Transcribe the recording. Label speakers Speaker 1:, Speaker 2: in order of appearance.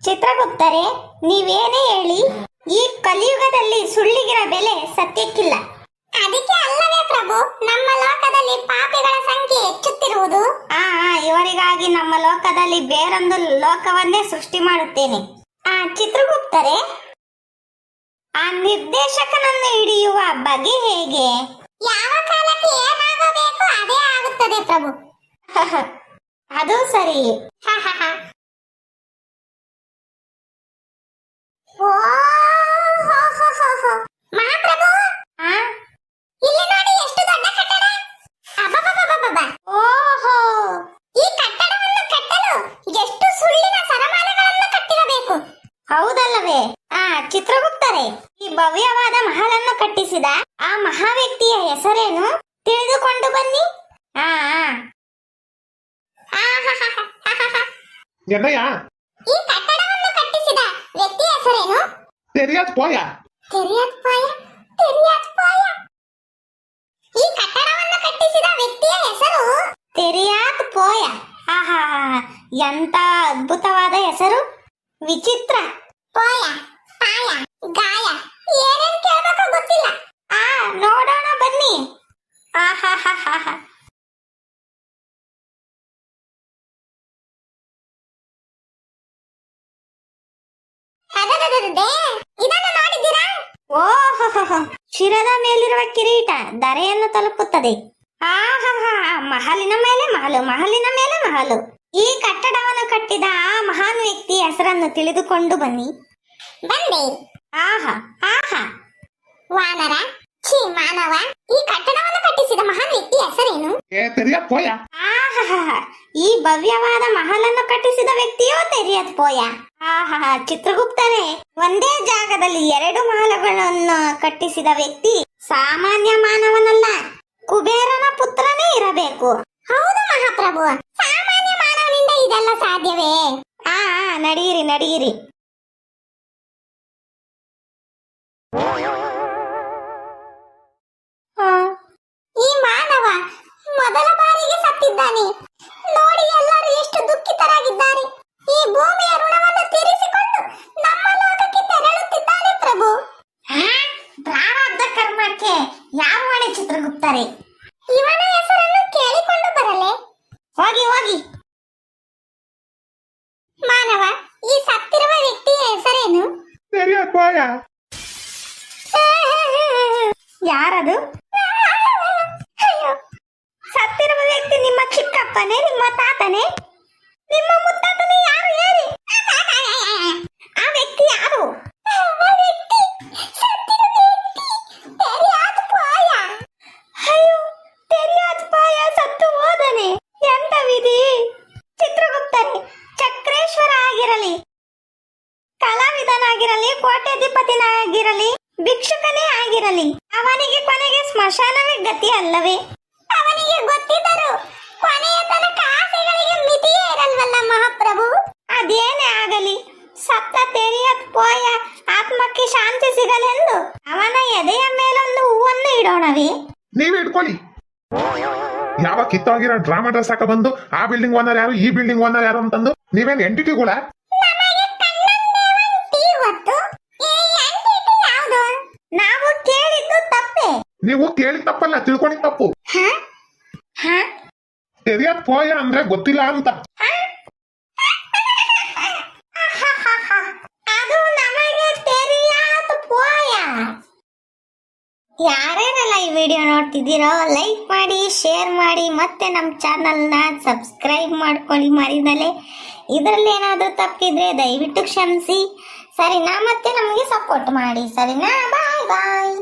Speaker 1: ಚಿತ್ರಗುಪ್ತರೆ, ನೀವೇನೇ ಹೇಳಿ, ಈ ಕಲಿಯುಗದಲ್ಲಿ ಸುಳ್ಳಿಗಿರ ಬೆಲೆ ಸತ್ಯಕ್ಕಿಲ್ಲ.
Speaker 2: ಅದಕ್ಕೆ ಅಲ್ಲವೇ ಪ್ರಭು ನಮ್ಮ ಲೋಕದಲ್ಲಿ ಪಾಪಿಗಳ ಸಂಖ್ಯೆ ಹೆಚ್ಚುತ್ತಿರುವುದು.
Speaker 1: ಇವರಿಗಾಗಿ ನಮ್ಮ ಲೋಕದಲ್ಲಿ ಬೇರೊಂದು ಲೋಕವನ್ನೇ ಸೃಷ್ಟಿ ಮಾಡುತ್ತೇನೆ. ಚಿತ್ರಗುಪ್ತರೆ, ಆ ನಿರ್ದೇಶಕನನ್ನು ಹಿಡಿಯುವ ಬಗೆ ಹೇಗೆ?
Speaker 2: ಯಾವ ಕಾಲಕ್ಕೆ ಏನಾಗಬೇಕು ಅದೇ ಆಗುತ್ತದೆ ಪ್ರಭು.
Speaker 1: ಅದು ಸರಿ.
Speaker 2: ಮಹಾಪ್ರಭು, ಇಲ್ಲಿ ನೋಡಿ ಎಷ್ಟು ದೊಡ್ಡ ಕಟ್ಟಡ. ಅಬ್ಬಬ್ಬಬ್ಬಬ್ಬಬ್ಬ.
Speaker 1: ಓಹೋ,
Speaker 2: ಈ ಕಟ್ಟಡವನ್ನು ಕಟ್ಟಲು ಎಷ್ಟು ಸುಳ್ಳಿನ ಸರಮಾಲೆಗಳನ್ನು ಕಟ್ಟಿರಬೇಕು.
Speaker 1: ಹೌದಲ್ಲವೇ? ಚಿತ್ರಗುಪ್ತರೆ, ಈ ಭವ್ಯವಾದ ಮಹಲನ್ನು ಕಟ್ಟಿಸಿದ ಆ ಮಹಾವ್ಯಕ್ತಿಯ ಹೆಸರೇನು ತಿಳಿದುಕೊಂಡು ಬನ್ನಿ.
Speaker 3: என்னையா
Speaker 2: ಈ ಕಟ್ಟಡವನ್ನು ಕಟ್ಟಿಸಿದ ವ್ಯಕ್ತಿಯ ಹೆಸರೇನು?
Speaker 3: தெரியாது போயா.
Speaker 2: ಈ ಕಟ್ಟಡವನ್ನು ಕಟ್ಟಿಸಿದ ವ್ಯಕ್ತಿಯ ಹೆಸರು
Speaker 1: ತೆರಿಯಾತ್ ಪೋಯ. ಎಂತ ಅದ್ಭುತವಾದ ಹೆಸರು, ವಿಚಿತ್ರ.
Speaker 2: ಪೋಯ, ಪಾಯ, ಗಾಯ ಏನೇನ್ ಕೇಳಬೇಕೋ ಗೊತ್ತಿಲ್ಲ.
Speaker 1: ನೋಡೋಣ ಬನ್ನಿ. ಆಹಾಹಾಹಾ.
Speaker 2: ಇದನ್ನು ನೋಡಿದ್ದೀರಾ?
Speaker 1: ಓಹೋ, ಶಿರದ ಮೇಲಿರುವ ಕಿರೀಟ ಧರೆಯನ್ನು ತಲುಪುತ್ತದೆ. ಮಹಲಿನ ಮೇಲೆ ಮಹಲು, ಮಹಲಿನ ಮೇಲೆ ಮಹಲು. ಈ ಕಟ್ಟಡವನ್ನು ಕಟ್ಟಿದ ಆ ಮಹಾನ್ ವ್ಯಕ್ತಿಯ ಹೆಸರನ್ನು ತಿಳಿದುಕೊಂಡು ಬನ್ನಿ.
Speaker 2: ಬಂದೆ. ವಾನರ, ಛೀ ಮಾನವ, ಈ ಕಟ್ಟಡವನ್ನು ಕಟ್ಟಿಸಿದ ಮಹಾನ್ ವ್ಯಕ್ತಿಯ ಹೆಸರೇನು?
Speaker 3: தெரியாது போயா.
Speaker 1: ಈ ಭವ್ಯವಾದ ಮಹಲನ್ನು ಕಟ್ಟಿಸಿದ ವ್ಯಕ್ತಿಯೋ ತೆರಿಯತ್ ಪೋಯ. ಚಿತ್ರಗುಪ್ತನೇ, ಒಂದೇ ಜಾಗದಲ್ಲಿ ಎರಡು ಮಹಲುಗಳನ್ನು ಕಟ್ಟಿಸಿದ ವ್ಯಕ್ತಿ ಸಾಮಾನ್ಯ ಮಾನವನಲ್ಲ, ಕುಬೇರನ ಪುತ್ರನೇ ಇರಬೇಕು.
Speaker 2: ಹೌದು ಮಹಾಪ್ರಭು, ಸಾಮಾನ್ಯ ಮಾನವನಿಂದ ಇದೆಲ್ಲ ಸಾಧ್ಯವೇ?
Speaker 1: ನಡೆಯಿರಿ ನಡೆಯಿರಿ.
Speaker 2: ಈ ಮಾನವ ಮೊದಲ ಬಾರಿಗೆ ಸತ್ತಿದ್ದಾನೆ. ನೋಡಿ ಎಲ್ಲರೂ ಎಷ್ಟು ದುಃಖಿತರಾಗಿದ್ದಾರೆ. ಈ ಭೂಮಿಯ ಋಣವನ್ನು ತೀರಿಸಿಕೊಂಡು ನಮ್ಮ ಲೋಕಕ್ಕೆ ತೆರಳುತ್ತಿದ್ದಾನೆ ಪ್ರಭು.
Speaker 1: ಪ್ರಾರಬ್ಧ ಕರ್ಮಕ್ಕೆ ಯಾವ ಹೊಣೆ ಚಿತ್ರಗುಪ್ತರೆ?
Speaker 2: ಇವನ ಹೆಸರನ್ನು ಕೇಳಿಕೊಂಡು ಬರಲೇ?
Speaker 1: ಹೋಗಿ ಹೋಗಿ.
Speaker 2: ಮಾನವ, ಈ ಸತ್ತಿರುವ ವ್ಯಕ್ತಿಯ ಹೆಸರೇನು?
Speaker 3: தெரியாது போயா.
Speaker 1: ಯಾರದು? ಸತ್ತಿರುವ ವ್ಯಕ್ತಿ ನಿಮ್ಮ ಚಿಕ್ಕಪ್ಪನೇ, ನಿಮ್ಮ ತಾತನೇ, ನಿಮ್ಮ ಮುತ್ತಾತನೇ? ಯಾರು ಹೇಳಿ? ಆ ವ್ಯಕ್ತಿ ಯಾರು? ಅಯ್ಯೋ, ತೆರಿಯಾತ್ ಪಾಯ ಸತ್ತು ಹೋದನೆ. ಎಂತ ವಿಧಿ! ಚಿತ್ರಗುಪ್ತನೇ, ಚಕ್ರೇಶ್ವರ ಆಗಿರಲಿ, ಕಲಾವಿದನಾಗಿರಲಿ, ಕೋಟ್ಯಾಧಿಪತಿನಾಗಿರಲಿ, ಭಿಕ್ಷುಕನೇ ಆಗಿರಲಿ, ಅವನಿಗೆ ಕೊನೆಗೆ ಸ್ಮಶಾನವೇ ಗತಿ ಅಲ್ಲವೇ?
Speaker 2: ಅವನಿಗೆ ಗೊತ್ತಿದ್ದರು ಕೊನೆಯ ತನಕ ಆಸೆಗಳಿಗೆ ಮಿತಿಯೇ ಇರಲ್ವಲ್ಲ ಮಹಾಪ್ರಭು.
Speaker 1: ಅದೇನೇ ಆಗಲಿ, ಸತ್ತ ತೆರಿಯತ್ ಪೋಯ ಆತ್ಮಕ್ಕೆ ಶಾಂತಿ ಸಿಗಲೆಂದು ಅವನ ಎದೆಯ ಮೇಲೊಂದು ಹೂವನ್ನು ಇಡೋಣವೇ?
Speaker 3: ನೀವೇ ಇಟ್ಕೊಳ್ಳಿ. ಯಾವ ಕಿತ್ತೋಗಿರೋ ಡ್ರಾಮಾ ಡ್ರೆಸ್ ಹಾಕ ಬಂದು ಆ ಬಿಲ್ಡಿಂಗ್ ಓನರ್ ಯಾರು, ಈ ಬಿಲ್ಡಿಂಗ್ ಓನರ್ ಯಾರು ಅಂತಂದು ನೀವೇನ್ ಎಂಟಿಟಿಗಳ?
Speaker 1: ನಾವು ಕೇಳಿದ್ದು ತಪ್ಪೆ.
Speaker 3: ನೀವು ಕೇಳಿ ತಪ್ಪಲ್ಲ, ತಿಳ್ಕೊಂಡಿ ತಪ್ಪು. தெரியாது போಯ ಅಂದ್ರೆ ಗೊತ್ತಿಲ್ಲ ಅಂತ.
Speaker 1: ಅದು ನಮಗೆ ತೆರಿಯಾತ್ ಪೋಯ. ಯಾರೇನೆಲ್ಲ ಈ ವಿಡಿಯೋ ನೋಡ್ತಿದ್ದೀರೋ ಲೈಕ್ ಮಾಡಿ, ಶೇರ್ ಮಾಡಿ, ಮತ್ತೆ ನಮ್ಮ ಚಾನಲ್ನ ಸಬ್ಸ್ಕ್ರೈಬ್ ಮಾಡ್ಕೊಳ್ಳಿ ಮರಿದಲೆ. ಇದರಲ್ಲಿ ಏನಾದರೂ ತಪ್ಪಿದ್ರೆ ದಯವಿಟ್ಟು ಕ್ಷಮಿಸಿ, ಸರಿನಾ? ಮತ್ತೆ ನಮಗೆ ಸಪೋರ್ಟ್ ಮಾಡಿ, ಸರಿನಾ? ಬಾಯ್ ಬಾಯ್.